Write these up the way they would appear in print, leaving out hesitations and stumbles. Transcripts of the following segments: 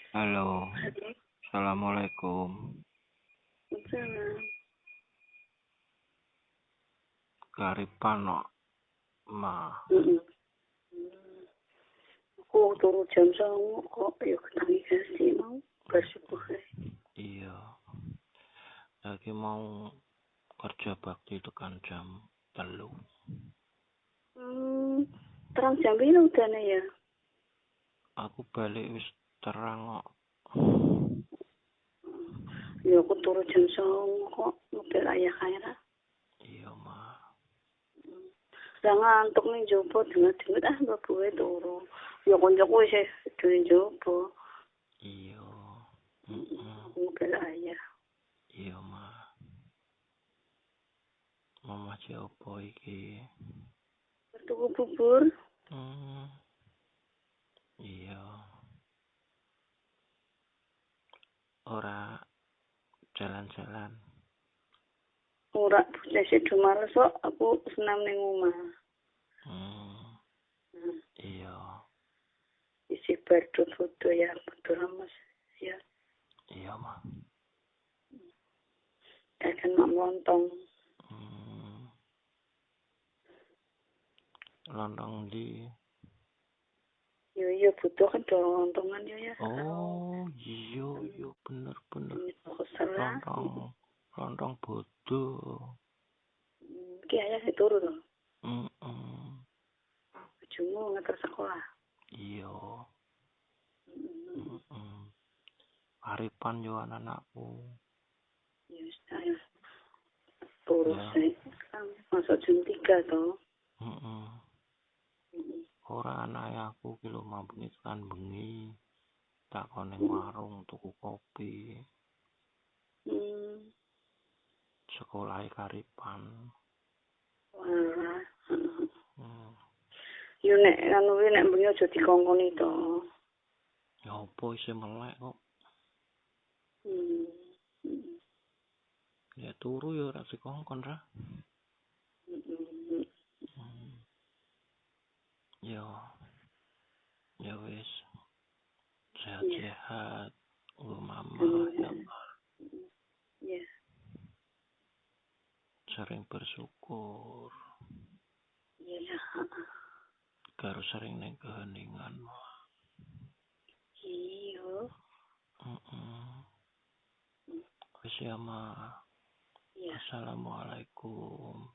Halo, Halo, assalamualaikum. Waalaikumsalam. Karipan no, ma. Mm-mm. Aku turu jam 09.00 kok ya ketangi kasih mau bersyukur. Iya, lagi mau kerja bakti tekan jam 3. Terang jam ini udah nih ya. Aku balik wis terang kok. Ya aku turu jam 09.00 kok mobil ayah kaya. Iya, ma. Lah ngantuk nih jopo dengar-dengar mbak gue turu. Ya koncoku sih duwe jopo. Iya. Mobil ayah. Iya, ma. Mama opo iki? Tuku bubur. Iya. Ora jalan-jalan. Ora bocah sedo males kok aku senam ning omah. Iya. Isi berdua foto ya betul mas ya. Iya, ma. Akan mak lontong. Lontong di. Yo butuh kan dorong lontongan yo ya. Oh, iya bener. Keserah. Lontong bodoh. Ki ayah sing turu to. Mm-mm. Bojomu nganter sekolah. Iya. Haripan yo anakku. Ya wis ayo. Turu Ya. sih. Masuk jam 3 to. Ora anak aku ki lho mambengi tekan bengi. Tak koning warung tuku kopi. Sekolah karipan. Wah. Yo nek anu nek bengi aja dikongkoni to. Ya opo isih melek kok. Ya turu ya ora dikongkon ra. Ya wis. Sehat-sehat. Mama ya Allah. Ya. Sering bersyukur. Iya. Karo sering ning keheningan. Iya. Wis ya, ma. Ya. Assalamualaikum.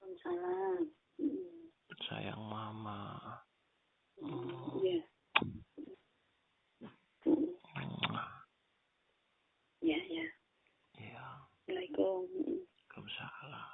Waalaikumsalam. Sayang mama. Iya. Ya. Iya. Assalamualaikum. Waalaikumsalam.